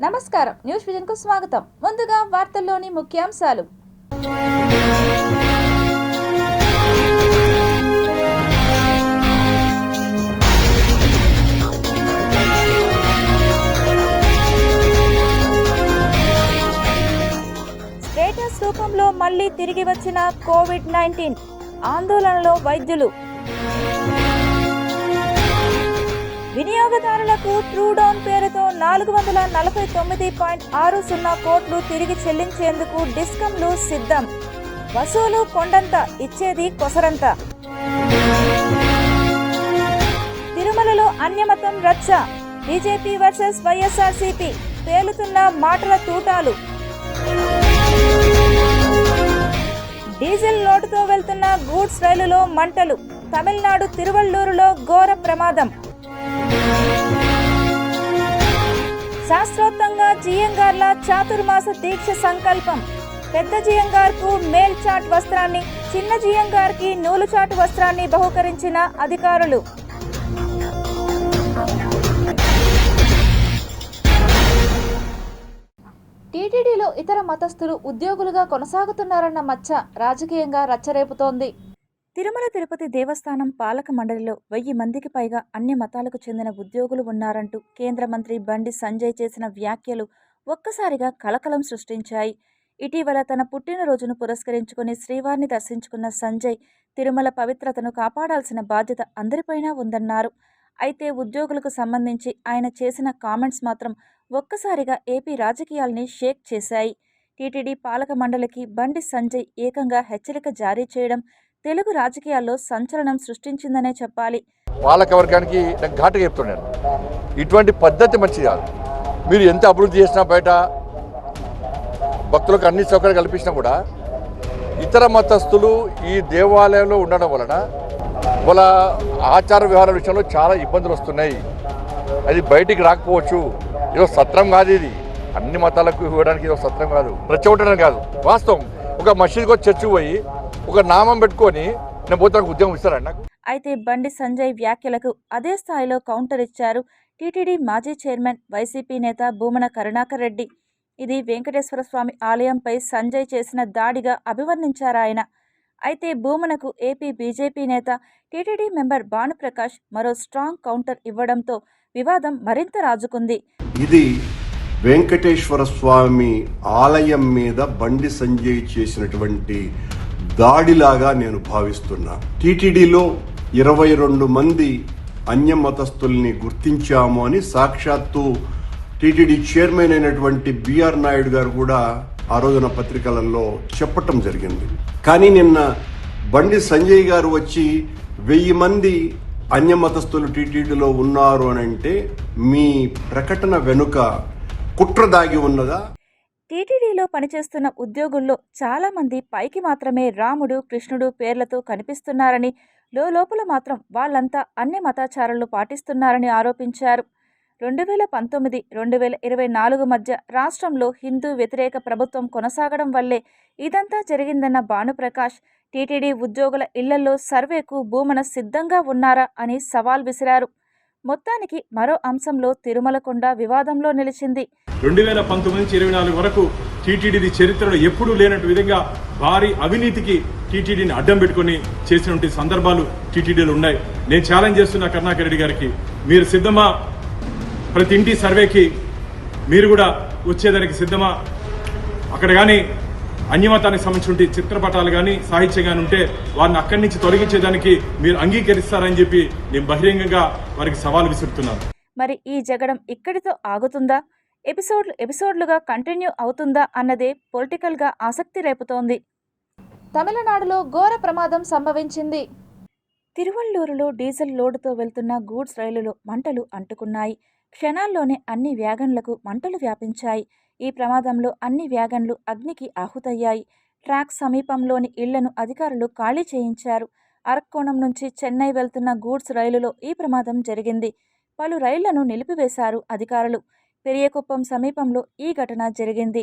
నమస్కారం, news vision కు స్వాగతం. ముందుగా వార్తల్లోని ముఖ్యాంశాలు. స్టేటస్ రూపంలో మళ్లీ తిరిగి వచ్చిన కోవిడ్-19 ఆందోళనలో వైద్యులు. వినియోగదారులకు ట్రూడౌన్ పేరుతో 449.60 కోట్లు తిరిగి చెల్లించేందుకు డిస్కంలు సిద్ధం. వసూలు కొండంత, ఇచ్చేది కొసరంత. తిరుమలలో అన్యమతం రచ్చ. బీజేపీ వర్సెస్ వైఎస్ఆర్సీపీ, పేలుతున్న మాటల తూటాలు. డీజిల్ లోటుతో వెళ్తున్న గూడ్స్ రైలులో మంటలు. తమిళనాడు తిరువళ్లూరులో ఘోర ప్రమాదం. శాస్త్రోక్తంగా జియంగార్ల చాతుర్మాస దీక్ష సంకల్పం. పెద్ద జియంగార్కు మేల్ చాట్ వస్త్రాన్ని, చిన్న జియంగార్కి నూలు చాటు వస్త్రాన్ని బహుకరించిన అధికారులు. టీటీడీలో ఇతర మతస్థులు ఉద్యోగులుగా కొనసాగుతున్నారన్న మచ్చ రాజకీయంగా రచ్చరేపుతోంది. తిరుమల తిరుపతి దేవస్థానం పాలక మండలిలో 1000 మందికి పైగా అన్య మతాలకు చెందిన ఉద్యోగులు ఉన్నారంటూ కేంద్ర మంత్రి బండి సంజయ్ చేసిన వ్యాఖ్యలు ఒక్కసారిగా కలకలం సృష్టించాయి. ఇటీవల తన పుట్టినరోజును పురస్కరించుకుని శ్రీవారిని దర్శించుకున్న సంజయ్ తిరుమల పవిత్రతను కాపాడాల్సిన బాధ్యత అందరిపైనా ఉందన్నారు. అయితే ఉద్యోగులకు సంబంధించి ఆయన చేసిన కామెంట్స్ మాత్రం ఒక్కసారిగా ఏపీ రాజకీయాల్ని షేక్ చేశాయి. టీటీడీ పాలక మండలికి బండి సంజయ్ ఏకంగా హెచ్చరిక జారీ చేయడం తెలుగు రాజకీయాల్లో సంచలనం సృష్టించిందనే చెప్పాలి. పాలక వర్గానికి ఘాటుగా చెప్తున్నాను, ఇటువంటి పద్ధతి మంచిది కాదు. మీరు ఎంత అభివృద్ధి చేసినా, బయట భక్తులకు అన్ని సౌకర్యాలు కల్పించినా కూడా ఇతర మతస్థులు ఈ దేవాలయంలో ఉండడం వలన వాళ్ళ ఆచార వ్యవహారాల విషయంలో చాలా ఇబ్బందులు వస్తున్నాయి. అది బయటికి రాకపోవచ్చు. ఏదో సత్రం కాదు ఇది, అన్ని మతాలకు ఇవ్వడానికి ఏదో సత్రం కాదు, రెచ్చగొట్టడం కాదు. వాస్తవం, ఒక మసీద్కి వచ్చి చర్చికి పోయి ఒక నామం పెట్టుకొని నేను పోతే ఉద్యోగం ఇస్తారండి నాకు. అయితే బండి సంజయ్ వ్యాఖ్యలకు అదే స్థాయిలో కౌంటర్ ఇచ్చారు టీటీడీ మాజీ చైర్మన్, వైసీపీ నేత భూమన కరుణాకర్ రెడ్డి. ఇది వెంకటేశ్వర స్వామి ఆలయంపై సంజయ్ చేసిన దాడిగా అభివర్ణించారాయన. అయితే భూమనకు ఏపీ బీజేపీ నేత, టీటీడీ మెంబర్ భానుప్రకాష్ మరో స్ట్రాంగ్ కౌంటర్ ఇవ్వడంతో వివాదం మరింత రాజుకుంది. ఇది వెంకటేశ్వర స్వామి ఆలయం మీద బండి సంజయ్ చేసినటువంటి దాడిలాగా నేను భావిస్తున్నా. టీటీడీలో 22 మంది అన్య మతస్థుల్ని గుర్తించాము అని సాక్షాత్తు టీటీడీ చైర్మన్ అయినటువంటి బిఆర్ నాయుడు గారు కూడా ఆ రోజున పత్రికలలో చెప్పటం జరిగింది. కానీ నిన్న బండి సంజయ్ గారు వచ్చి 1000 మంది అన్య మతస్థులు టీటీడీలో ఉన్నారు అని అంటే మీ ప్రకటన వెనుక కుట్ర దాగి ఉన్నదా? టీటీడీలో పనిచేస్తున్న ఉద్యోగుల్లో చాలామంది పైకి మాత్రమే రాముడు, కృష్ణుడు పేర్లతో కనిపిస్తున్నారని, లోపల మాత్రం వాళ్ళంతా అన్ని మతాచారాలు పాటిస్తున్నారని ఆరోపించారు. 2019, 2024 మధ్య రాష్ట్రంలో హిందూ వ్యతిరేక ప్రభుత్వం కొనసాగడం వల్లే ఇదంతా జరిగిందన్న భానుప్రకాష్, టీటీడీ ఉద్యోగుల ఇళ్లలో సర్వేకు భూమన సిద్ధంగా ఉన్నారా అని సవాల్ విసిరారు. మొత్తానికి మరో అంశంలో తిరుమల కొండ వివాదంలో నిలిచింది. 2019 నుంచి 24 వరకు టీటీడీ చరిత్రలో ఎప్పుడూ లేనట్టు విధంగా భారీ అవినీతికి టీటీడీని అడ్డం పెట్టుకుని చేసినటువంటి సందర్భాలు టీటీడీలో ఉన్నాయి. నేను ఛాలెంజ్ చేస్తున్నా కరుణాకర్ రెడ్డి గారికి, మీరు సిద్ధమా? ప్రతి ఇంటి సర్వేకి మీరు కూడా వచ్చేదానికి సిద్ధమా? అక్కడ కానీ అన్యమతానికి సంబంధించిన చిత్రపటాలు కానీ సాహిత్యం కానీ ఉంటే వారిని అక్కడి నుంచి తొలగించేదానికి మీరు అంగీకరిస్తారని చెప్పి నేను బహిరంగంగా వారికి సవాల్ విసురుతున్నాను. మరి ఈ జగడం ఇక్కడితో ఆగుతుందా, ఎపిసోడ్లుగా కంటిన్యూ అవుతుందా అన్నదే పొలిటికల్గా ఆసక్తి రేపుతోంది. తమిళనాడులో ఘోర ప్రమాదం సంభవించింది. తిరువళ్లూరులో డీజిల్ లోడుతో వెళ్తున్న గూడ్స్ రైలులో మంటలు అంటుకున్నాయి. క్షణాల్లోనే అన్ని వ్యాగన్లకు మంటలు వ్యాపించాయి. ఈ ప్రమాదంలో అన్ని వ్యాగన్లు అగ్నికి ఆహుతయ్యాయి. ట్రాక్ సమీపంలోని ఇళ్లను అధికారులు ఖాళీ చేయించారు. అరక్కోణం నుంచి చెన్నై వెళ్తున్న గూడ్స్ రైలులో ఈ ప్రమాదం జరిగింది. పలు రైళ్లను నిలిపివేశారు అధికారులు. పెరియకుప్పం సమీపంలో ఈ ఘటన జరిగింది.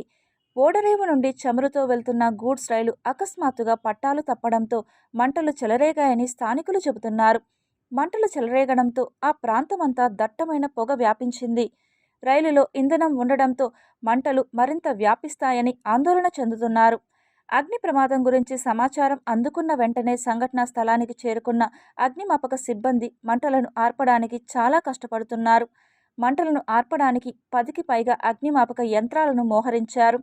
ఓడరేవు నుండి చమురుతో వెళ్తున్న గూడ్స్ రైలు అకస్మాత్తుగా పట్టాలు తప్పడంతో మంటలు చెలరేగాయని స్థానికులు చెబుతున్నారు. మంటలు చెలరేగడంతో ఆ ప్రాంతమంతా దట్టమైన పొగ వ్యాపించింది. రైలులో ఇంధనం ఉండడంతో మంటలు మరింత వ్యాపిస్తాయని ఆందోళన చెందుతున్నారు. అగ్ని ప్రమాదం గురించి సమాచారం అందుకున్న వెంటనే సంఘటనా స్థలానికి చేరుకున్న అగ్నిమాపక సిబ్బంది మంటలను ఆర్పడానికి చాలా కష్టపడుతున్నారు. మంటలను ఆర్పడానికి 10కి పైగా అగ్నిమాపక యంత్రాలను మోహరించారు.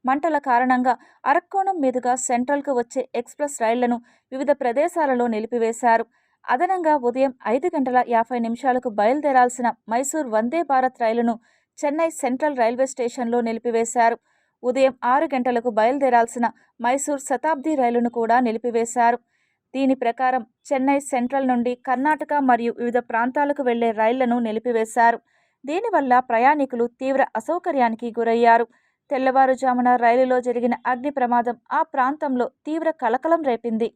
మంటల కారణంగా అరక్కోణం మీదుగా సెంట్రల్కు వచ్చే ఎక్స్ప్రెస్ రైళ్లను వివిధ ప్రదేశాలలో నిలిపివేశారు. అదనంగా ఉదయం 5:50 బయలుదేరాల్సిన మైసూర్ వందే భారత్ రైలును చెన్నై సెంట్రల్ రైల్వే స్టేషన్లో నిలిపివేశారు. ఉదయం 6 గంటలకు బయలుదేరాల్సిన మైసూర్ శతాబ్ది రైలును కూడా నిలిపివేశారు. దీని ప్రకారం చెన్నై సెంట్రల్ నుండి కర్ణాటక మరియు వివిధ ప్రాంతాలకు వెళ్లే రైళ్లను నిలిపివేశారు. దీనివల్ల ప్రయాణికులు తీవ్ర అసౌకర్యానికి గురయ్యారు. తెల్లవారుజామున రైలులో జరిగిన అగ్ని ప్రమాదం ఆ ప్రాంతంలో తీవ్ర కలకలం రేపింది.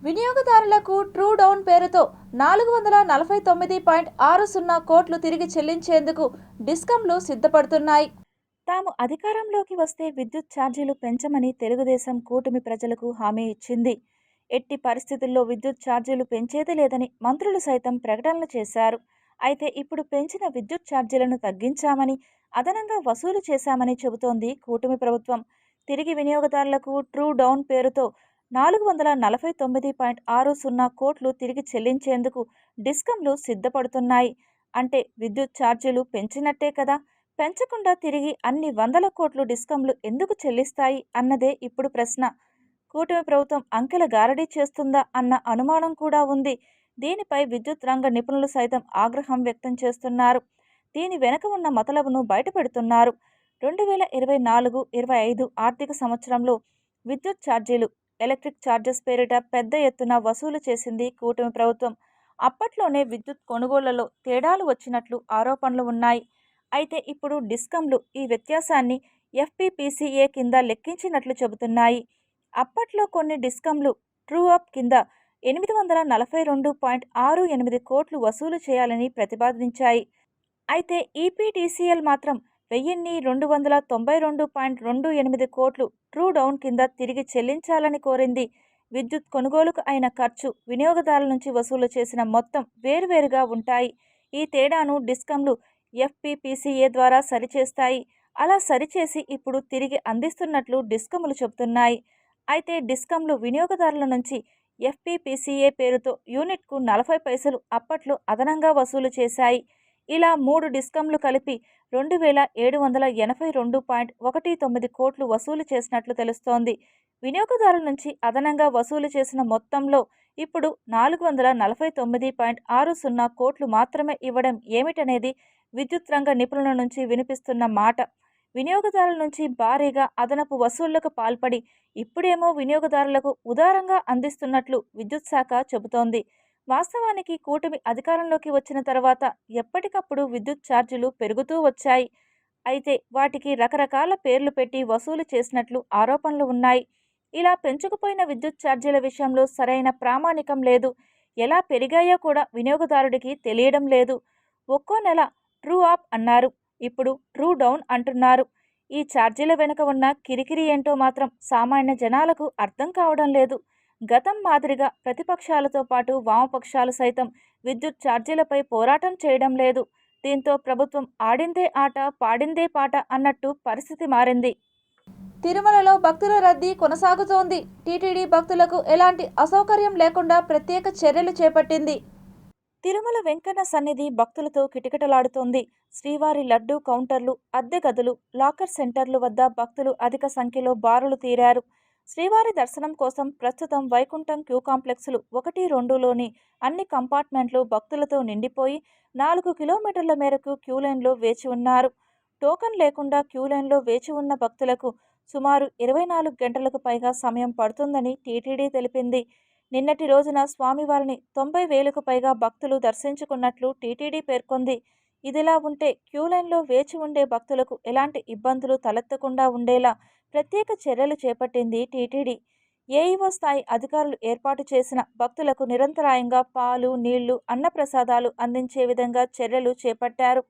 వినియోగదారులకు ట్రూ డౌన్ పేరుతో 449.60 కోట్లు తిరిగి చెల్లించేందుకు డిస్కంలు సిద్ధపడుతున్నాయి. తాము అధికారంలోకి వస్తే విద్యుత్ ఛార్జీలు పెంచమని తెలుగుదేశం కూటమి ప్రజలకు హామీ ఇచ్చింది. ఎట్టి పరిస్థితుల్లో విద్యుత్ ఛార్జీలు పెంచేది లేదని మంత్రులు సైతం ప్రకటనలు చేశారు. అయితే ఇప్పుడు పెంచిన విద్యుత్ ఛార్జీలను తగ్గించామని, అదనంగా వసూలు చేశామని చెబుతోంది కూటమి ప్రభుత్వం. తిరిగి వినియోగదారులకు ట్రూ డౌన్ పేరుతో 449.60 కోట్లు తిరిగి చెల్లించేందుకు డిస్కంలు సిద్ధపడుతున్నాయి. అంటే విద్యుత్ ఛార్జీలు పెంచినట్టే కదా. పెంచకుండా తిరిగి అన్ని వందల కోట్లు డిస్కంలు ఎందుకు చెల్లిస్తాయి అన్నదే ఇప్పుడు ప్రశ్న. కూటమి ప్రభుత్వం అంకెల గారడీ చేస్తుందా అన్న అనుమానం కూడా ఉంది. దీనిపై విద్యుత్ రంగ నిపుణులు సైతం ఆగ్రహం వ్యక్తం చేస్తున్నారు. దీని వెనక ఉన్న మతలబును బయటపెడుతున్నారు. 2024-25 ఆర్థిక సంవత్సరంలో విద్యుత్ ఛార్జీలు, ఎలక్ట్రిక్ ఛార్జెస్ పేరిట పెద్ద ఎత్తున వసూలు చేసింది కూటమి ప్రభుత్వం. అప్పట్లోనే విద్యుత్ కొనుగోళ్లలో తేడాలు వచ్చినట్లు ఆరోపణలు ఉన్నాయి. అయితే ఇప్పుడు డిస్కంలు ఈ వ్యత్యాసాన్ని FPPCA కింద లెక్కించినట్లు చెబుతున్నాయి. అప్పట్లో కొన్ని డిస్కంలు ట్రూ అప్ కింద 842.68 కోట్లు వసూలు చేయాలని ప్రతిపాదించాయి. అయితే EPTCL మాత్రం 1292.28 కోట్లు ట్రూ డౌన్ కింద తిరిగి చెల్లించాలని కోరింది. విద్యుత్ కొనుగోలుకు అయిన ఖర్చు, వినియోగదారుల నుంచి వసూలు చేసిన మొత్తం వేరువేరుగా ఉంటాయి. ఈ తేడాను డిస్కంలు FPPCA ద్వారా సరిచేస్తాయి. అలా సరిచేసి ఇప్పుడు తిరిగి అందిస్తున్నట్లు డిస్కంలు చెబుతున్నాయి. అయితే డిస్కంలు వినియోగదారుల నుంచి FPPCA పేరుతో యూనిట్కు 40 పైసలు అప్పట్లో అదనంగా వసూలు చేశాయి. ఇలా 3 డిస్కంలు కలిపి 2782.19 కోట్లు వసూలు చేసినట్లు తెలుస్తోంది. వినియోగదారుల నుంచి అదనంగా వసూలు చేసిన మొత్తంలో ఇప్పుడు 449.60 కోట్లు మాత్రమే ఇవ్వడం ఏమిటనేది విద్యుత్ రంగ నిపుణుల నుంచి వినిపిస్తున్న మాట. వినియోగదారుల నుంచి భారీగా అదనపు వసూళ్లకు పాల్పడి ఇప్పుడేమో వినియోగదారులకు ఉదారంగా అందిస్తున్నట్లు విద్యుత్ శాఖ చెబుతోంది. వాస్తవానికి కూటమి అధికారంలోకి వచ్చిన తర్వాత ఎప్పటికప్పుడు విద్యుత్ ఛార్జీలు పెరుగుతూ వచ్చాయి. అయితే వాటికి రకరకాల పేర్లు పెట్టి వసూలు చేసినట్లు ఆరోపణలు ఉన్నాయి. ఇలా పెంచుకుపోయిన విద్యుత్ ఛార్జీల విషయంలో సరైన ప్రామాణికం లేదు. ఎలా పెరిగాయో కూడా వినియోగదారుడికి తెలియడం లేదు. ఒక్కో నెల ట్రూ అప్ అన్నారు, ఇప్పుడు ట్రూ డౌన్ అంటున్నారు. ఈ ఛార్జీల వెనుక ఉన్న కిరికిరి ఏంటో మాత్రం సామాన్య జనాలకు అర్థం కావడం లేదు. గతం మాదిరిగా ప్రతిపక్షాలతో పాటు వామపక్షాలు సైతం విద్యుత్ ఛార్జీలపై పోరాటం చేయడం లేదు. దీంతో ప్రభుత్వం ఆడిందే ఆట, పాడిందే పాట అన్నట్టు పరిస్థితి మారింది. తిరుమలలో భక్తుల రద్దీ కొనసాగుతోంది. టీటీడీ భక్తులకు ఎలాంటి అసౌకర్యం లేకుండా ప్రత్యేక చర్యలు చేపట్టింది. తిరుమల వెంకన్న సన్నిధి భక్తులతో కిటకిటలాడుతోంది. శ్రీవారి లడ్డూ కౌంటర్లు, అద్దె గదులు, లాకర్ సెంటర్లు వద్ద భక్తులు అధిక సంఖ్యలో బారులు తీరారు. శ్రీవారి దర్శనం కోసం ప్రస్తుతం వైకుంఠం క్యూ కాంప్లెక్స్లు 1, 2లోని అన్ని కంపార్ట్మెంట్లు భక్తులతో నిండిపోయి 4 కిలోమీటర్ల మేరకు క్యూలైన్లో వేచి ఉన్నారు. టోకన్ లేకుండా క్యూలైన్లో వేచి ఉన్న భక్తులకు సుమారు 24 గంటలకు పైగా సమయం పడుతుందని టీటీడీ తెలిపింది. నిన్నటి రోజున స్వామివారిని 90,000కు పైగా భక్తులు దర్శించుకున్నట్లు టీటీడీ పేర్కొంది. ఇదిలా ఉంటే క్యూలైన్లో వేచి ఉండే భక్తులకు ఎలాంటి ఇబ్బందులు తలెత్తకుండా ఉండేలా ప్రత్యేక చర్యలు చేపట్టింది టీటీడీ. ఏఈఓ స్థాయి అధికారులు ఏర్పాటు చేసిన భక్తులకు నిరంతరాయంగా పాలు, నీళ్లు, అన్నప్రసాదాలు అందించే విధంగా చర్యలు చేపట్టారు.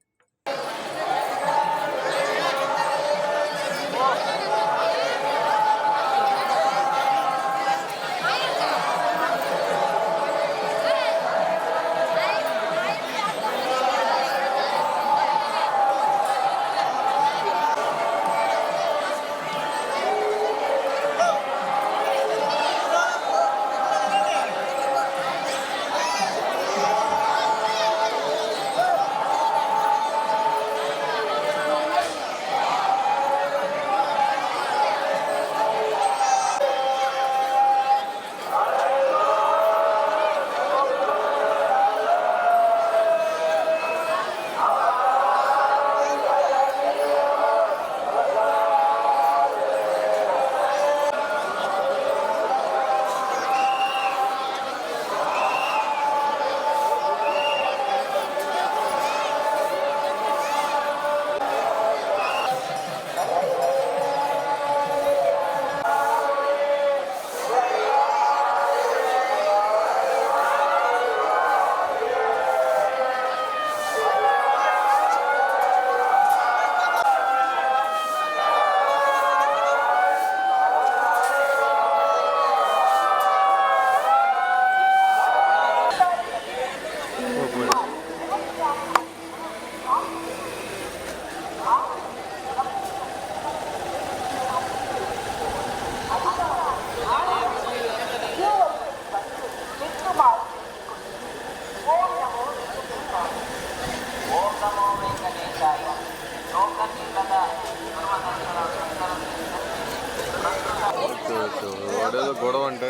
గొడవ అంటే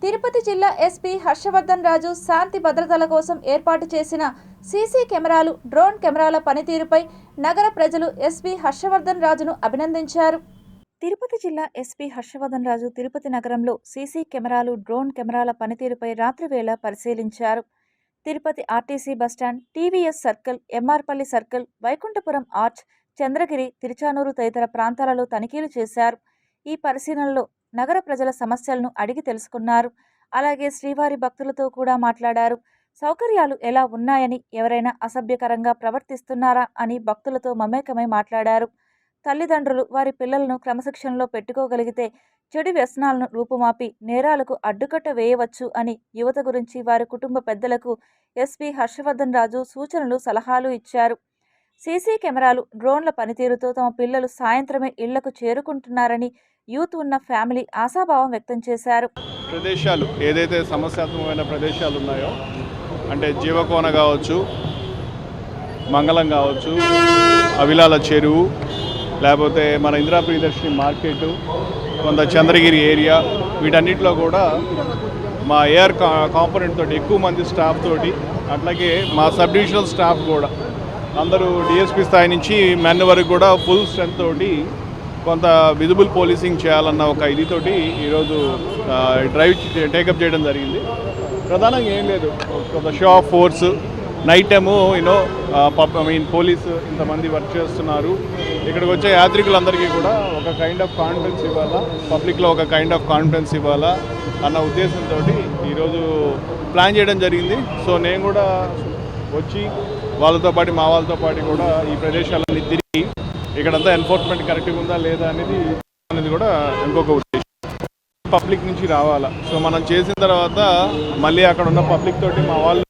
తిరుపతి జిల్లా ఎస్పీ హర్షవర్ధన్ రాజు శాంతి భద్రతల కోసం ఏర్పాటు చేసిన సీసీ కెమెరాలు, డ్రోన్ కెమెరాల పనితీరుపై నగర ప్రజలు ఎస్పీ హర్షవర్ధన్ రాజును అభినందించారు. తిరుపతి జిల్లా ఎస్పీ హర్షవర్ధన్ రాజు తిరుపతి నగరంలో సీసీ కెమెరాలు, డ్రోన్ కెమెరాల పనితీరుపై రాత్రివేళ పరిశీలించారు. Tirupati RTC bus stand, TVS circle, MR Palli circle, Vaikunthapuram arch, Chandragiri, Tiruchanur తదితర ప్రాంతాలలో తనిఖీలు చేశారు. ఈ పరిశీలనలో నగర ప్రజల సమస్యలను అడిగి తెలుసుకున్నారు. అలాగే శ్రీవారి భక్తులతో కూడా మాట్లాడారు. సౌకర్యాలు ఎలా ఉన్నాయని, ఎవరైనా అసభ్యకరంగా ప్రవర్తిస్తున్నారా అని భక్తులతో మమేకమై మాట్లాడారు. తల్లిదండ్రులు వారి పిల్లలను క్రమశిక్షణలో పెట్టుకోగలిగితే చెడు వ్యసనాలను రూపుమాపి నేరాలకు అడ్డుకట్ట వేయవచ్చు అని యువత గురించి వారి కుటుంబ పెద్దలకు ఎస్పీ హర్షవర్ధన్ రాజు సూచనలు, సలహాలు ఇచ్చారు. సీసీ కెమెరాలు, డ్రోన్ల పనితీరుతో తమ పిల్లలు సాయంత్రమే ఇళ్లకు చేరుకుంటున్నారని యూత్ ఉన్న ఫ్యామిలీ ఆశాభావం వ్యక్తం చేశారు. ప్రదేశాలు ఏదైతే సమస్యాత్మకమైన ప్రదేశాలు ఉన్నాయో, అంటే జీవకోన కావచ్చు, మంగళం కావచ్చు, అవిలాల చెరువు, లేకపోతే మన ఇందిరా ప్రియదర్శిని మార్కెట్, కొంత చంద్రగిరి ఏరియా, వీటన్నిటిలో కూడా మా ఏఆర్ కాంపోనెంట్ తోటి ఎక్కువ మంది స్టాఫ్ తోటి, అట్లాగే మా సబ్ డివిజనల్ స్టాఫ్ కూడా అందరూ డిఎస్పీ స్థాయి నుంచి మెన్ వరకు కూడా ఫుల్ స్ట్రెంత్ తోటి కొంత విజిబుల్ పోలీసింగ్ చేయాలన్న ఒక ఇదితోటి ఈరోజు డ్రైవ్ టేకప్ చేయడం జరిగింది. ప్రధానంగా ఏం లేదు, కొంత show off force, night time police ఇంతమంది వర్క్ చేస్తున్నారు. ఇక్కడికి వచ్చే యాత్రికులందరికీ కూడా ఒక కైండ్ ఆఫ్ కాన్ఫిడెన్స్ ఇవ్వాలా, పబ్లిక్లో ఒక కైండ్ ఆఫ్ కాన్ఫిడెన్స్ ఇవ్వాలా అన్న ఉద్దేశంతో ఈరోజు ప్లాన్ చేయడం జరిగింది. సో నేను కూడా వచ్చి వాళ్ళతో పాటు మా వాళ్ళతో పాటు కూడా ఈ ప్రదేశాలన్నీ తిరిగి ఇక్కడంతా ఎన్ఫోర్స్మెంట్ కరెక్ట్గా ఉందా లేదా అనేది కూడా ఇంకొక ఉద్దేశం. పబ్లిక్ నుంచి రావాలా. సో మనం చేసిన తర్వాత మళ్ళీ అక్కడ ఉన్న పబ్లిక్ తోటి మా వాళ్ళు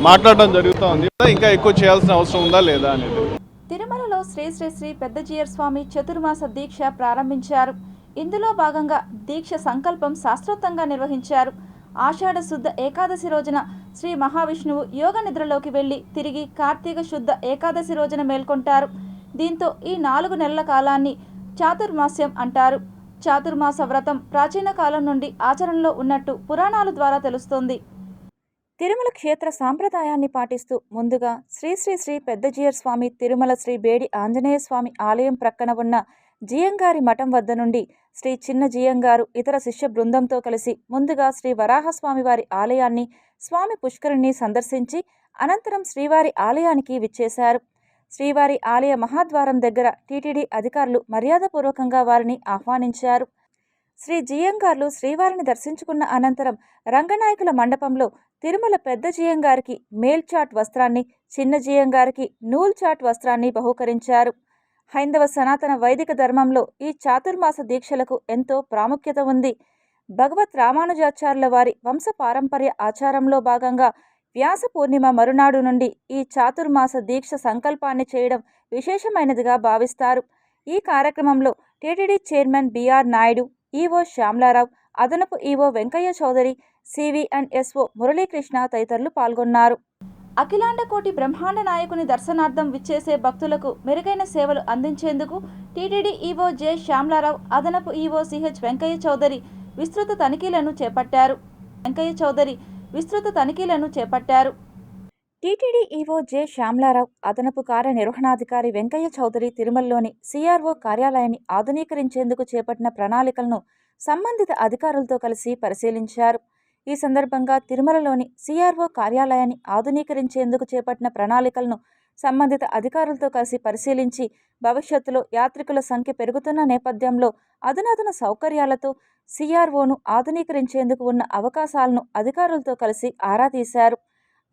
మాట్లాడడం జరుగుతుంది. ఇంకా ఎక్కువ చేయాల్సిన అవసరం ఉందా లేదా అనేది. తిరుమలలో శ్రీ శ్రీ శ్రీ పెద్ద జీయర్ స్వామి చతుర్మాస దీక్ష ప్రారంభించారు. ఇందులో భాగంగా దీక్ష సంకల్పం శాస్త్రోక్తంగా నిర్వహించారు. ఆషాఢ శుద్ధ ఏకాదశి రోజున శ్రీ మహావిష్ణువు యోగ నిద్రలోకి వెళ్లి తిరిగి కార్తీక శుద్ధ ఏకాదశి రోజున మేల్కొంటారు. దీంతో ఈ 4 నెలల కాలాన్ని చాతుర్మాస్యం అంటారు. చాతుర్మాస వ్రతం ప్రాచీన కాలం నుండి ఆచరణలో ఉన్నట్టు పురాణాల ద్వారా తెలుస్తోంది. తిరుమల క్షేత్ర సాంప్రదాయాన్ని పాటిస్తూ ముందుగా శ్రీ శ్రీ శ్రీ పెద్ద జీయర్ స్వామి తిరుమల శ్రీ బేడి ఆంజనేయ స్వామి ఆలయం ప్రక్కన ఉన్న జియంగారి మఠం వద్ద నుండి శ్రీ చిన్న జియంగారు ఇతర శిష్య బృందంతో కలిసి ముందుగా శ్రీ వరాహస్వామి వారి ఆలయాన్ని, స్వామి పుష్కరిణిని సందర్శించి అనంతరం శ్రీవారి ఆలయానికి విచ్చేశారు. శ్రీవారి ఆలయ మహాద్వారం దగ్గర టీటీడీ అధికారులు మర్యాదపూర్వకంగా వారిని ఆహ్వానించారు. శ్రీ జియంగార్లు శ్రీవారిని దర్శించుకున్న అనంతరం రంగనాయకుల మండపంలో తిరుమల పెద్ద జియంగారికి మేల్చాట్ వస్త్రాన్ని, చిన్న జియంగారికి నూల్చాట్ వస్త్రాన్ని బహూకరించారు. హైందవ సనాతన వైదిక ధర్మంలో ఈ చాతుర్మాస దీక్షలకు ఎంతో ప్రాముఖ్యత ఉంది. భగవత్ రామానుజాచార్యుల వారి వంశ పారంపర్య ఆచారంలో భాగంగా వ్యాస పూర్ణిమ మరునాడు నుండి ఈ చాతుర్మాస దీక్ష సంకల్పాన్ని చేయడం విశేషమైనదిగా భావిస్తారు. ఈ కార్యక్రమంలో TTD chairman BR Naidu, EO Syamala Rao, అదనపు EO Venkaiah Chowdary, CV and SO Murali Krishna తదితరులు పాల్గొన్నారు. అఖిలాండ కోటి బ్రహ్మాండ నాయకుని దర్శనార్థం విచ్చేసే భక్తులకు మెరుగైన సేవలు అందించేందుకు టీటీడీ ఈవో జె శ్యామలారావు, అదనపు ఈవో సిహెచ్ వెంకయ్య చౌదరి విస్తృత తనిఖీలను చేపట్టారు. టీటీడీ ఈవో జె శ్యామలారావు, అదనపు కార్యనిర్వహణాధికారి వెంకయ్య చౌదరి తిరుమలలోని సిఆర్ఓ కార్యాలయాన్ని ఆధునీకరించేందుకు చేపట్టిన ప్రణాళికలను సంబంధిత అధికారులతో కలిసి పరిశీలించారు. ఈ సందర్భంగా తిరుమలలోని సిఆర్ఓ కార్యాలయాన్ని ఆధునీకరించేందుకు చేపట్టిన ప్రణాళికలను సంబంధిత అధికారులతో కలిసి పరిశీలించి భవిష్యత్తులో యాత్రికుల సంఖ్య పెరుగుతున్న నేపథ్యంలో అధునాతన సౌకర్యాలతో సిఆర్ఓను ఆధునీకరించేందుకు ఉన్న అవకాశాలను అధికారులతో కలిసి ఆరా తీశారు.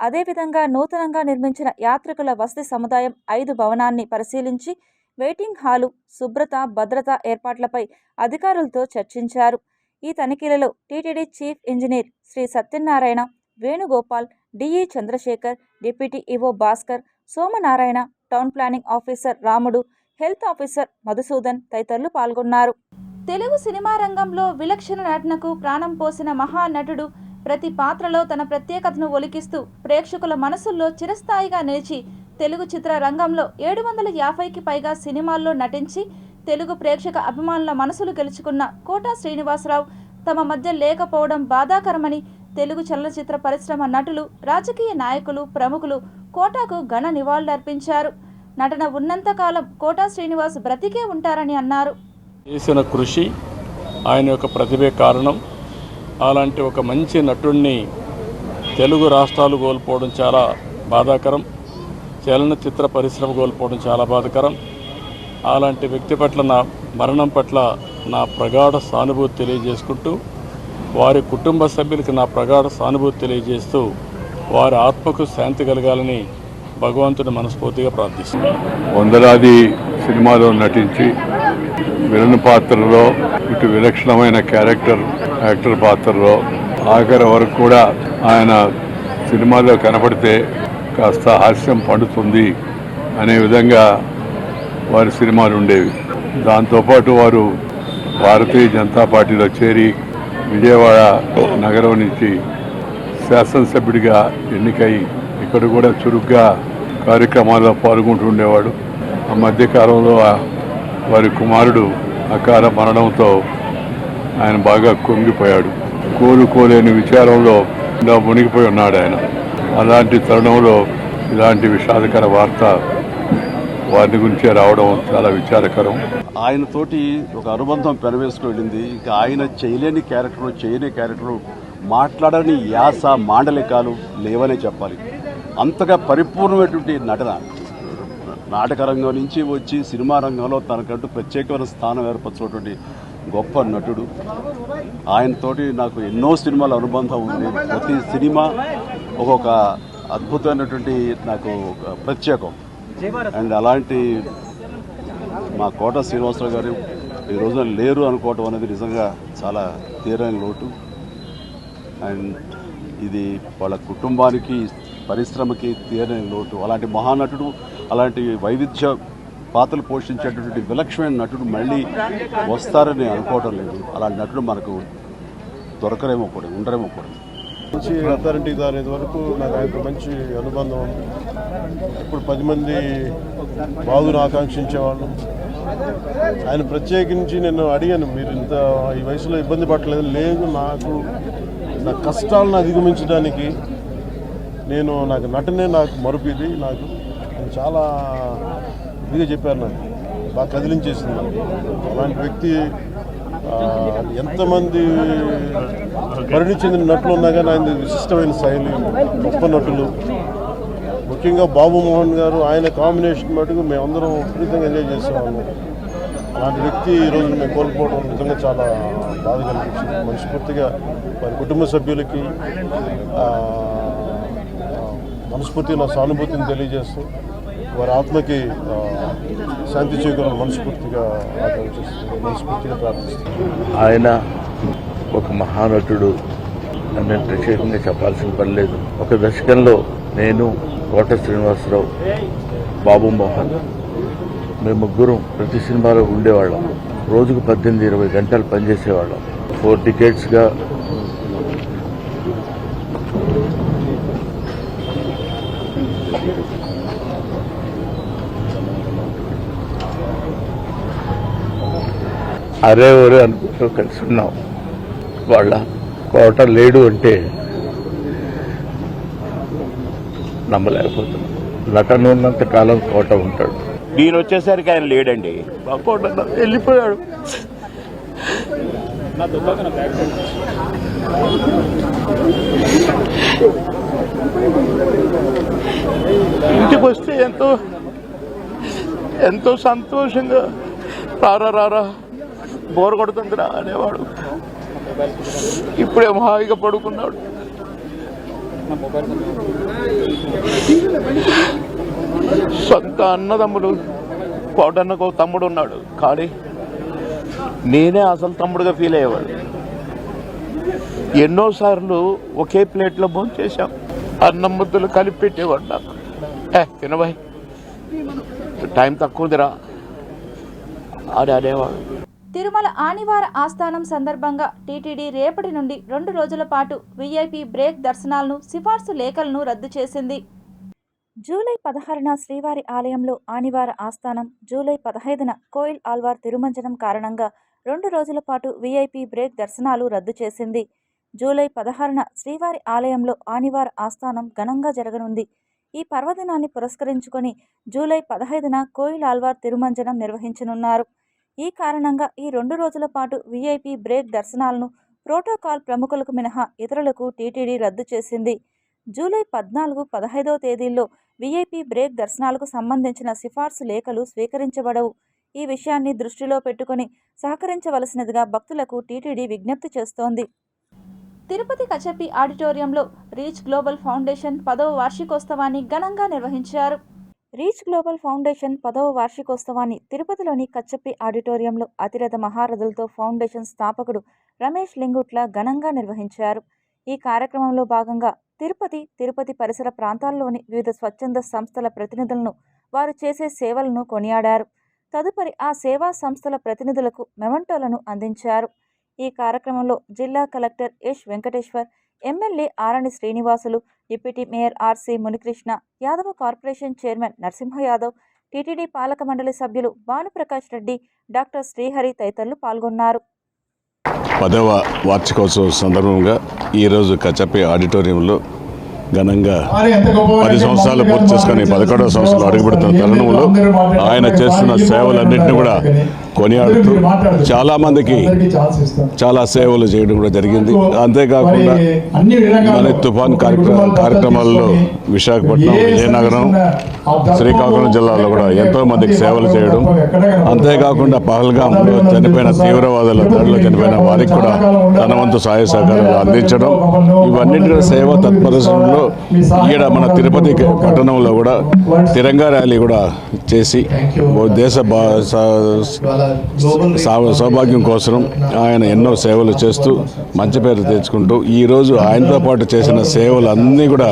అదేవిధంగా నూతనంగా నిర్మించిన యాత్రికుల వసతి సముదాయం 5 భవనాన్ని పరిశీలించి వెయిటింగ్ హాలు, శుభ్రత, భద్రతా ఏర్పాట్లపై అధికారులతో చర్చించారు. ఈ తనిఖీలలో TTD chief engineer Shri Satyanarayana, Venugopal, DE Chandrasekhar, deputy EO Bhaskar, Somanarayana, town planning officer Ramudu, health officer Madhusudan తదితరులు పాల్గొన్నారు. తెలుగు సినిమా రంగంలో విలక్షణ నటనకు ప్రాణం పోసిన మహానటుడు ప్రతి పాత్రలో తన ప్రత్యేకతను ఒలికిస్తూ ప్రేక్షకుల మనసుల్లో చిరస్థాయిగా నిలిచి తెలుగు చిత్ర రంగంలో 750కి పైగా సినిమాల్లో నటించి తెలుగు ప్రేక్షక అభిమానుల మనసులు గెలుచుకున్న కోటా శ్రీనివాసరావు తమ మధ్య లేకపోవడం బాధాకరమని తెలుగు చలనచిత్ర పరిశ్రమ నటులు, రాజకీయ నాయకులు, ప్రముఖులు కోటాకు ఘన నివాళులర్పించారు. నటన ఉన్నంతకాలం కోటా శ్రీనివాస్ బ్రతికే ఉంటారని అన్నారు. చేసిన కృషి, ఆయన యొక్క ప్రతిభే కారణం. అలాంటి ఒక మంచి నటుడిని తెలుగు రాష్ట్రాలు కోల్పోవడం చాలా బాధాకరం. చలనచిత్ర పరిశ్రమ కోల్పోవడం చాలా బాధాకరం. అలాంటి వ్యక్తి పట్ల నా మరణం పట్ల నా ప్రగాఢ సానుభూతి తెలియజేసుకుంటూ, వారి కుటుంబ సభ్యులకి నా ప్రగాఢ సానుభూతి తెలియజేస్తూ వారి ఆత్మకు శాంతి కలగాలని భగవంతుని మనస్ఫూర్తిగా ప్రార్థిస్తున్నాను. వందలాది సినిమాలో నటించి విలన్ పాత్రలో, ఇటు విలక్షణమైన యాక్టర్ పాత్రలో, ఆఖరి వరకు కూడా ఆయన సినిమాలో కనపడితే కాస్త హాస్యం పండుతుంది అనే విధంగా వారి సినిమాలు ఉండేవి. దాంతోపాటు వారు భారతీయ జనతా పార్టీలో చేరి విజయవాడ నగరం నుంచి శాసనసభ్యుడిగా ఎన్నికై ఇక్కడ కూడా చురుగ్గా కార్యక్రమాల్లో పాల్గొంటూ ఉండేవాడు. ఆ మధ్యకాలంలో వారి కుమారుడు అకాల మరణంతో ఆయన బాగా కుంగిపోయాడు. కోలుకోలేని విచారంలో మునిగిపోయి ఉన్నాడు ఆయన. అలాంటి తరుణంలో ఇలాంటి విషాదకర వార్త వారి గురించే రావడం చాలా విచారకరం. ఆయనతోటి ఒక అనుబంధం పెనవేసుకువెళ్ళింది. ఇక ఆయన చేయలేని క్యారెక్టరు, చేయని క్యారెక్టరు, మాట్లాడని యాస, మాండలికాలు లేవనే చెప్పాలి. అంతగా పరిపూర్ణమైనటువంటి నటన. నాటక రంగం నుంచి వచ్చి సినిమా రంగంలో తనకంటూ ప్రత్యేకమైన స్థానం ఏర్పరచినటువంటి గొప్ప నటుడు. ఆయనతోటి నాకు ఎన్నో సినిమాల అనుబంధం ఉంది. ప్రతి సినిమా ఒక్కొక్క అద్భుతమైనటువంటి నాకు ప్రత్యేకం. అండ్ అలాంటి మా కోట శ్రీనివాసరావు గారు ఈ రోజున లేరు అనుకోవటం అనేది నిజంగా చాలా తీరని లోటు. అండ్ ఇది వాళ్ళ కుటుంబానికి, పరిశ్రమకి తీరని లోటు. అలాంటి మహానటుడు, అలాంటి వైవిధ్య పాత్రలు పోషించేటటువంటి విలక్షణమైన నటుడు మళ్ళీ వస్తారని అనుకోవటం లేదు. అలాంటి నటుడు మనకు దొరకరేమో కూడా, ఉండరేమో కూడా. మంచి అథారిటీ అనేది వరకు నాకు ఆయనతో మంచి అనుబంధం ఉంది. ఇప్పుడు 10 మంది బాగును ఆకాంక్షించేవాళ్ళు. ఆయన ప్రత్యేకించి నేను అడిగాను, మీరు ఇంత ఈ వయసులో ఇబ్బంది పడలేదు. లేదు, నా కష్టాలను అధిగమించడానికి నాకు నటనే నాకు మరుపుది. నాకు చాలా ఇదిగా చెప్పారు, నాకు బాగా కదిలించేసింది. నాకు అలాంటి వ్యక్తి ఎంతమంది పరిణితి చెందిన నటులు ఉన్నా కానీ ఆయన విశిష్టమైన శైలి, గొప్ప నటులు. ముఖ్యంగా బాబు మోహన్ గారు, ఆయన కాంబినేషన్ మటుకు మేమందరం విపరీతంగా ఎంజాయ్ చేసేవాళ్ళం. అలాంటి వ్యక్తి ఈ రోజున మేము కోల్పోవడం నిజంగా చాలా బాధ కనిపించింది. మనస్ఫూర్తిగా వారి కుటుంబ సభ్యులకి మనస్ఫూర్తిగా నా సానుభూతిని తెలియజేస్తూ వారి ఆత్మకి శాంతి చేకూరాలని మనస్ఫూర్తిగా ఆకాంక్షిస్తున్నాను, మనస్ఫూర్తిగా ప్రార్థిస్తున్నాను. ఆయన ఒక మహానటుడు అని నేను ప్రత్యేకంగా చెప్పాల్సిన పని లేదు. ఒక దశకంలో నేను, కోట శ్రీనివాసరావు, బాబు మోహన్, మేము ముగ్గురం ప్రతి సినిమాలో ఉండేవాళ్ళం. రోజుకు 18-20 గంటలు పనిచేసేవాళ్ళం. 4 డికేట్స్గా అరే ఒరే అనుకుంటూ కలిసి ఉన్నాం. వాళ్ళ కోట లేడు అంటే నమ్మలేకపోతున్నాం. నటన ఉన్నంత కాలం కోట ఉంటాడు. నేను వచ్చేసరికి ఆయన లేడండి. మా కోట వెళ్ళిపోయాడు. ఇంటికి వస్తే ఎంతో సంతోషంగా రారా బోర్ కొడుతుందిరా అనేవాడు. ఇప్పుడేమో హాయిగా పడుకున్నాడు. సొంత అన్నదమ్ములు, కోటన్నకు తమ్ముడు ఉన్నాడు, కానీ నేనే అసలు తమ్ముడుగా ఫీల్ అయ్యేవాడు. ఎన్నోసార్లు ఒకే ప్లేట్లో భోంచేశాం. అన్నం ముద్దలు కలిపి పెట్టేవాడు నాకు. తినబాయ్, టైం తక్కువదిరా అని అనేవాడు. తిరుమల ఆనివార ఆస్థానం సందర్భంగా టీటీడీ రేపటి నుండి 2 రోజుల పాటు వీఐపీ బ్రేక్ దర్శనాలను, సిఫార్సు లేఖలను రద్దు చేసింది. జూలై 16న శ్రీవారి ఆలయంలో ఆనివార ఆస్థానం, జూలై 15న కోయిల్ ఆల్వార్ తిరుమంజనం కారణంగా 2 రోజుల పాటు వీఐపీ బ్రేక్ దర్శనాలు రద్దు చేసింది. జూలై 16న శ్రీవారి ఆలయంలో ఆనివార ఆస్థానం ఘనంగా జరగనుంది. ఈ పర్వదినాన్ని పురస్కరించుకొని జూలై 15న కోయిల్ ఆల్వార్ తిరుమంజనం నిర్వహించనున్నారు. ఈ కారణంగా ఈ 2 రోజుల పాటు వీఐపీ బ్రేక్ దర్శనాలను ప్రోటోకాల్ ప్రముఖులకు మినహా ఇతరులకు టీటీడీ రద్దు చేసింది. జూలై 14, 15వ తేదీల్లో వీఐపీ బ్రేక్ దర్శనాలకు సంబంధించిన సిఫార్సు లేఖలు స్వీకరించబడవు. ఈ విషయాన్ని దృష్టిలో పెట్టుకుని సహకరించవలసినదిగా భక్తులకు టీటీడీ విజ్ఞప్తి చేస్తోంది. తిరుపతి కచపి ఆడిటోరియంలో రీచ్ గ్లోబల్ ఫౌండేషన్ 10వ వార్షికోత్సవాన్ని ఘనంగా నిర్వహించారు. రీచ్ గ్లోబల్ ఫౌండేషన్ 10వ వార్షికోత్సవాన్ని తిరుపతిలోని కచ్చప్పి ఆడిటోరియంలో అతిరథ మహారథులతో ఫౌండేషన్ స్థాపకుడు రమేష్ లింగుట్ల ఘనంగా నిర్వహించారు. ఈ కార్యక్రమంలో భాగంగా తిరుపతి పరిసర ప్రాంతాల్లోని వివిధ స్వచ్ఛంద సంస్థల ప్రతినిధులను, వారు చేసే సేవలను కొనియాడారు. తదుపరి ఆ సేవా సంస్థల ప్రతినిధులకు మెమంటోలను అందించారు. ఈ కార్యక్రమంలో జిల్లా collector S Venkateshwar, MLA Arani Srinivasulu, deputy mayor RC Munikrishna Yadav, corporation chairman Narasimha Yadav, TTD పాలక మండలి సభ్యులు భానుప్రకాష్ రెడ్డి, డాక్టర్ శ్రీహరి తదితరులు పాల్గొన్నారు. 10వ వార్షికోత్సవం సందర్భంగా ఈరోజు కచపి ఆడిటోరియంలో ఘనంగా 10 సంవత్సరాలు పూర్తి చేసుకొని 11వ సంవత్సరంలో అడుగుపెడుతున్న తరుణంలో ఆయన చేస్తున్న సేవలన్నింటినీ కూడా కొనియాడుతూ చాలామందికి చాలా సేవలు చేయడం కూడా జరిగింది. అంతేకాకుండా మన తుఫాన్ కార్యక్రమాల్లో విశాఖపట్నం, విజయనగరం, శ్రీకాకుళం జిల్లాలో కూడా ఎంతో మందికి సేవలు చేయడం, అంతేకాకుండా పహల్గాంలో చనిపోయిన తీవ్రవాదుల దాడిలో చనిపోయిన వారికి కూడా తన వంతు సహాయ సహకారాలు అందించడం, ఇవన్నింటి కూడా సేవా తత్పరలో ఈడ మన తిరుపతి పట్టణంలో కూడా తిరంగా ర్యాలీ కూడా చేసి దేశ సౌభాగ్యం కోసం ఆయన ఎన్నో సేవలు చేస్తూ మంచి పేరు తెచ్చుకుంటూ ఈరోజు ఆయనతో పాటు చేసిన సేవలు అన్నీ కూడా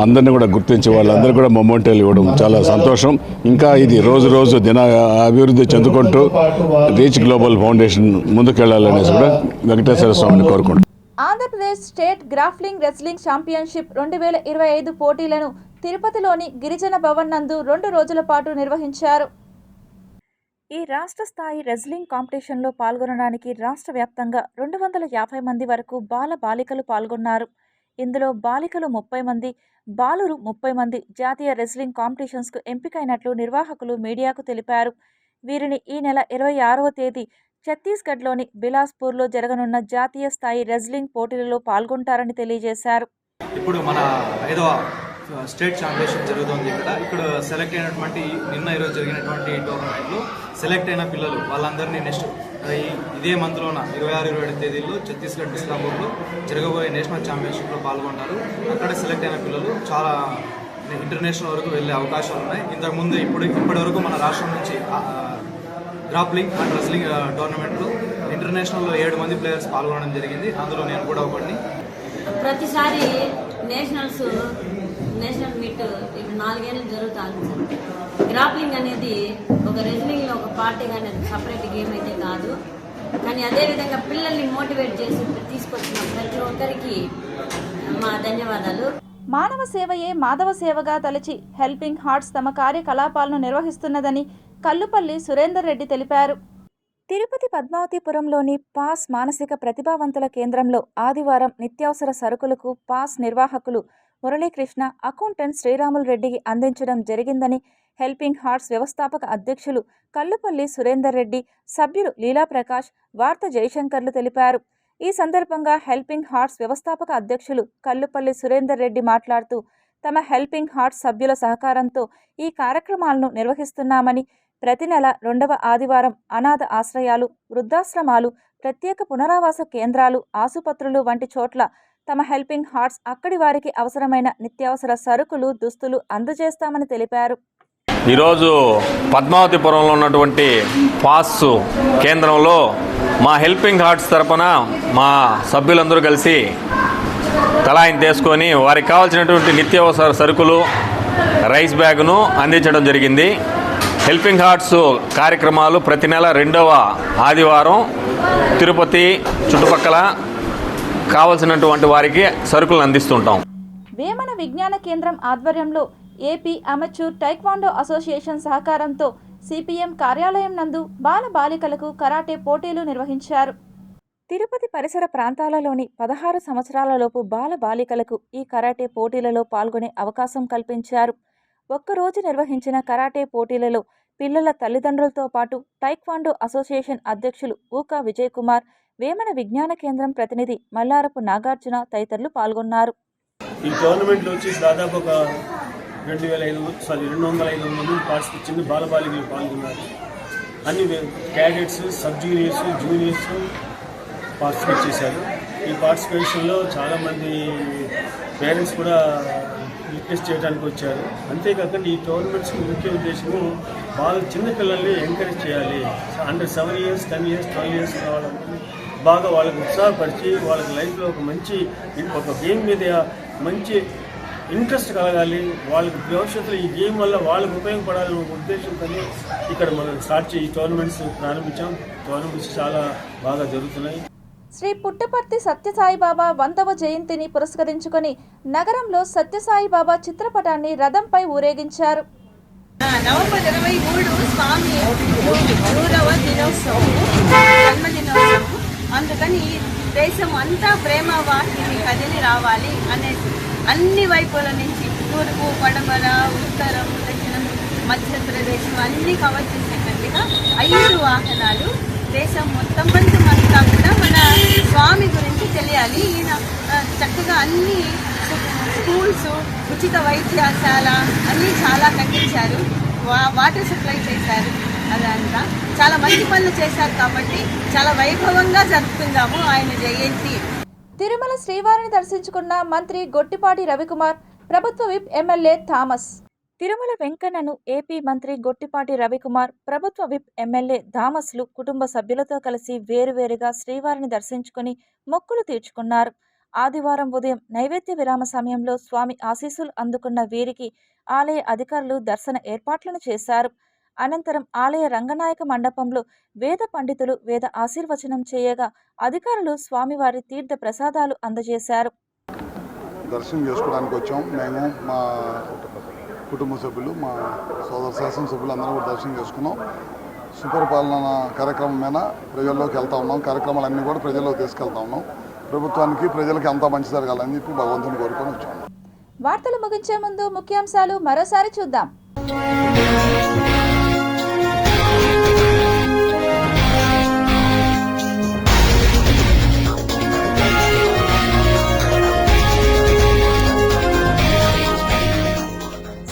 అందరినీ కూడా గుర్తించి వాళ్ళందరూ కూడా మొమెంటోలు ఇవ్వడం చాలా సంతోషం. ఇంకా ఇది రోజు రోజు అభివృద్ధి చెందుకుంటూ రీచ్ గ్లోబల్ ఫౌండేషన్ ముందుకెళ్లాలనేసి కూడా వెంకటేశ్వర స్వామిని కోరుకుంటున్నాం. Andhra Pradesh state grappling wrestling championship 2025 పోటీలను తిరుపతిలోని గిరిజన భవన్ నందు 2 రోజుల పాటు నిర్వహించారు. ఈ రాష్ట్ర స్థాయి రెజ్లింగ్ కాంపిటీషన్లో పాల్గొనడానికి రాష్ట్ర వ్యాప్తంగా 250 మంది వరకు బాలికలు పాల్గొన్నారు. ఇందులో బాలికలు 30 మంది, బాలురు 30 మంది జాతీయ రెజ్లింగ్ కాంపిటీషన్స్కు ఎంపికైనట్లు నిర్వాహకులు మీడియాకు తెలిపారు. వీరిని ఈ నెల 26వ తేదీ ఛత్తీస్గఢ్లోని బిలాస్పూర్లో జరగనున్న జాతీయ స్థాయి రెజ్లింగ్ పోటీలలో పాల్గొంటారని తెలియజేశారు. ఇప్పుడు మన 5వ స్టేట్ ఛాంపియన్షిప్ జరుగుతుంది. ఇక్కడ సెలెక్ట్ అయినటువంటి ఈరోజు జరిగినటువంటి టోర్నమెంట్లో సెలెక్ట్ అయిన పిల్లలు వాళ్ళందరినీ నెక్స్ట్ ఇదే మంత్లోన 26-27 తేదీల్లో ఛత్తీస్గఢ్ బిలాస్పూర్లో జరగబోయే నేషనల్ ఛాంపియన్షిప్లో పాల్గొంటారు. అక్కడ సెలెక్ట్ అయిన పిల్లలు చాలా ఇంటర్నేషనల్ వరకు వెళ్ళే అవకాశాలు ఉన్నాయి. ఇంతకుముందు ఇప్పటి వరకు మన రాష్ట్రం నుంచి గ్రాప్లింగ్ అండ్ రెస్లింగ్ టోర్నమెంట్లో ఇంటర్నేషనల్లో 7 మంది ప్లేయర్స్ పాల్గొనడం జరిగింది. అందులో నేను కూడా ఒకటిని. ప్రతిసారి నేషనల్ మీట్ ఇప్పుడు 4 ఏళ్ళు జరుగుతుంది. గ్రాప్లింగ్ అనేది ఒక రెజ్లింగ్లో ఒక పార్టీగా అనేది సపరేట్ గేమ్ అయితే కాదు, కానీ అదేవిధంగా పిల్లల్ని మోటివేట్ చేసి తీసుకొచ్చిన ప్రతి ఒక్కరికి మా ధన్యవాదాలు. మానవ సేవయే మాధవ సేవగా తలచి హెల్పింగ్ హార్ట్స్ తమ కార్యకలాపాలను నిర్వహిస్తున్నదని కల్లుపల్లి సురేందర్ రెడ్డి తెలిపారు. తిరుపతి పద్మావతిపురంలోని పాస్ మానసిక ప్రతిభావంతుల కేంద్రంలో ఆదివారం నిత్యావసర సరుకులకు పాస్ నిర్వాహకులు మురళీకృష్ణ, అకౌంటెంట్ శ్రీరాములు రెడ్డికి అందించడం జరిగిందని హెల్పింగ్ హార్ట్స్ వ్యవస్థాపక అధ్యక్షులు కల్లుపల్లి సురేందర్ రెడ్డి, సభ్యులు లీలాప్రకాష్, వార్త జయశంకర్లు తెలిపారు. ఈ సందర్భంగా హెల్పింగ్ హార్ట్స్ వ్యవస్థాపక అధ్యక్షులు కల్లుపల్లి సురేందర్ రెడ్డి మాట్లాడుతూ తమ హెల్పింగ్ హార్ట్స్ సభ్యుల సహకారంతో ఈ కార్యక్రమాలను నిర్వహిస్తున్నామని, ప్రతి నెల 2వ ఆదివారం అనాథ ఆశ్రయాలు, వృద్ధాశ్రమాలు, ప్రత్యేక పునరావాస కేంద్రాలు, ఆసుపత్రులు వంటి చోట్ల తమ హెల్పింగ్ హార్ట్స్ అక్కడి వారికి అవసరమైన నిత్యావసర సరుకులు, దుస్తులు అందజేస్తామని తెలిపారు. ఈరోజు పద్మావతిపురంలో ఉన్నటువంటి పాస్ కేంద్రంలో మా హెల్పింగ్ హార్ట్స్ తరపున మా సభ్యులందరూ కలిసి తలాయిని తీసుకొని వారికి కావాల్సినటువంటి నిత్యావసర సరుకులు, రైస్ బ్యాగును అందించడం జరిగింది. హెల్పింగ్ హార్ట్స్ కార్యక్రమాలు ప్రతి నెల 2వ ఆదివారం తిరుపతి చుట్టుపక్కల కావలసినటువంటి వారికి సరుకులను అందిస్తుంటాం. వేమన విజ్ఞాన కేంద్రం ఆధ్వర్యంలో ఏపీ అమెచ్యూర్ టైక్వాండో అసోసియేషన్ సహకారంతో సిపిఎం కార్యాలయం నందు బాలికలకు కరాటే పోటీలు నిర్వహించారు. తిరుపతి పరిసర ప్రాంతాలలోని 16 సంవత్సరాలలోపు బాలికలకు ఈ కరాటే పోటీలలో పాల్గొనే అవకాశం కల్పించారు. ఒక్కరోజు నిర్వహించిన కరాటే పోటీలలో పిల్లల తల్లిదండ్రులతో పాటు టైక్వాండో అసోసియేషన్ అధ్యక్షులు ఊకా విజయ్ కుమార్, వేమన విజ్ఞాన కేంద్రం ప్రతినిధి మల్లారపు నాగార్జున తదితరులు పాల్గొన్నారు. ఈ టోర్నమెంట్లో వచ్చేసి దాదాపు ఒక 205 మంది పార్టిసిపేట్ బాలికలు పాల్గొన్నారు. అన్ని cadets, sub juniors, juniors participate చేశారు. ఈ పార్టిసిపేషన్లో చాలామంది పేరెంట్స్ కూడా రిక్వెస్ట్ చేయడానికి వచ్చారు. అంతేకాకుండా ఈ టోర్నమెంట్స్ ముఖ్య ఉద్దేశము చిన్నపిల్లల్ని ఎంకరేజ్ చేయాలి. అండర్ 7 years, 10 years, 12 years కావాలని బాగా వాళ్ళకి ఉత్సాహపరిచి వాళ్ళకి లైఫ్లో ఒక గేమ్ మీద మంచి ఇంట్రెస్ట్ కలగాలి. వాళ్ళకి భవిష్యత్తులో ఈ గేమ్ వల్ల వాళ్ళకి ఉపయోగపడాలనే ఒక ఉద్దేశంతో ఇక్కడ మనం ఈ టోర్నమెంట్స్ ప్రారంభించాం. టోర్నమెంట్స్ చాలా బాగా జరుగుతున్నాయి. శ్రీ పుట్టపర్తి సత్యసాయిబాబా 100వ జయంతిని పురస్కరించుకొని నగరంలో సత్యసాయిబాబా చిత్రపటాన్ని రథంపై ఊరేగించారు. నవంబర్ 23 స్వామి 100వ జన్మదినోత్సవం. అందుకని దేశం అంతా ప్రేమ వాహిని కదిలి రావాలి అనే అన్ని వైపుల నుంచి తూర్పు, పడమర, ఉత్తరం, దక్షిణం, మధ్యప్రదేశ్ అన్నీ కవర్ చేసేటట్టుగా 5 వాహనాలు దేశం మొత్తం అంతా కూడా మన స్వామి గురించి తెలియాలి. ఈయన చక్కగా అన్ని స్కూల్స్, ఉచిత వైద్యశాల అన్నీ చాలా కట్టించారు, వాటర్ సప్లై చేశారు. అదంతా చాలా మంచి పనులు చేశారు కాబట్టి చాలా వైభవంగా జరుపుకుందాము ఆయన జయంతి. తిరుమల శ్రీవారిని దర్శించుకున్న మంత్రి గొట్టిపాటి రవికుమార్, ప్రభుత్వ విప్ ఎమ్మెల్యే థామస్. తిరుమల వెంకన్నను ఏపీ మంత్రి గొట్టిపాటి రవికుమార్, ప్రభుత్వ విప్ ఎమ్మెల్యే థామస్లు కుటుంబ సభ్యులతో కలిసి వేరువేరుగా శ్రీవారిని దర్శించుకుని మొక్కులు తీర్చుకున్నారు. ఆదివారం ఉదయం నైవేద్య విరామ సమయంలో స్వామి ఆశీస్సులు అందుకున్న వీరికి ఆలయ అధికారులు దర్శన ఏర్పాట్లను చేశారు. అనంతరం ఆలయ రంగనాయక మండపంలో వేద పండితులు వేద ఆశీర్వచనం చేయగా అధికారులు స్వామివారి తీర్థ ప్రసాదాలు అందజేశారు. దర్శనం చేసుకోవడానికి వచ్చాం. మేము మా కుటుంబ సభ్యులు, మా సోదర శాసనసభ్యులు అందరూ కూడా దర్శనం చేసుకున్నాం. సుపరిపాలన కార్యక్రమం మీద ప్రజల్లోకి వెళ్తా ఉన్నాం. కార్యక్రమాలన్నీ కూడా ప్రజల్లోకి తీసుకెళ్తా ఉన్నాం. ప్రభుత్వానికి ప్రజలకి అంతా మంచి జరగాలని చెప్పి భగవంతుని కోరుకొని వచ్చాం. వార్తలు ముగించే ముందు ముఖ్యాంశాలు మరోసారి చూద్దాం.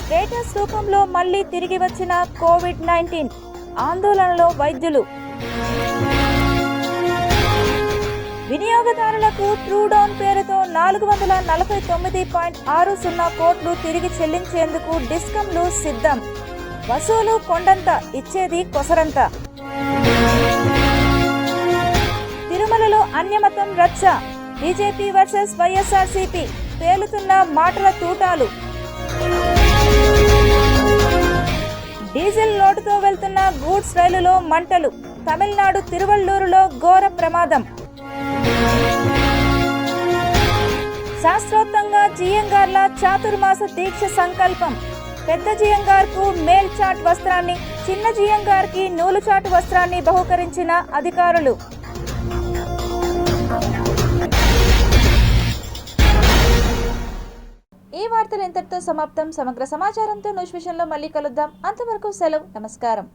స్టేటస్ రూపంలో మళ్లీ తిరిగి వచ్చిన కోవిడ్-19, ఆందోళనలో వైద్యులు. వినియోగదారులకు ట్రూడౌన్ పేరుతో 449.60 కోట్లు తిరిగి చెల్లించేందుకు డిస్కంలు సిద్ధం. వసూలు కొండంత, ఇచ్చేది కొసరంత. తిరుమలలో అన్యమతం రచ్చ. బీజేపీ వర్సెస్ వైఎస్ఆర్సీపీ, పేలుతున్న మాటల తూటాలు. డీజిల్ లోటుతో వెళ్తున్న గూడ్స్ రైలులో మంటలు. తమిళనాడు తిరువల్లూరులో ఘోర ప్రమాదం. శాస్త్రోక్తంగా జియంగార్ల చాతుర్మాస దీక్ష సంకల్పం. పెద్ద జియంగార్కు మేల్ చాట్ వస్త్రాన్ని, చిన్న జియంగార్కి నూలు చాటు వస్త్రాన్ని బహుకరించిన అధికారులు. ఈ వార్తలు ఇంతటితో సమాప్తం. సమగ్ర సమాచారంతో న్యూస్ విషయంలో మళ్ళీ కలుద్దాం. అంతవరకు సెలవు. నమస్కారం.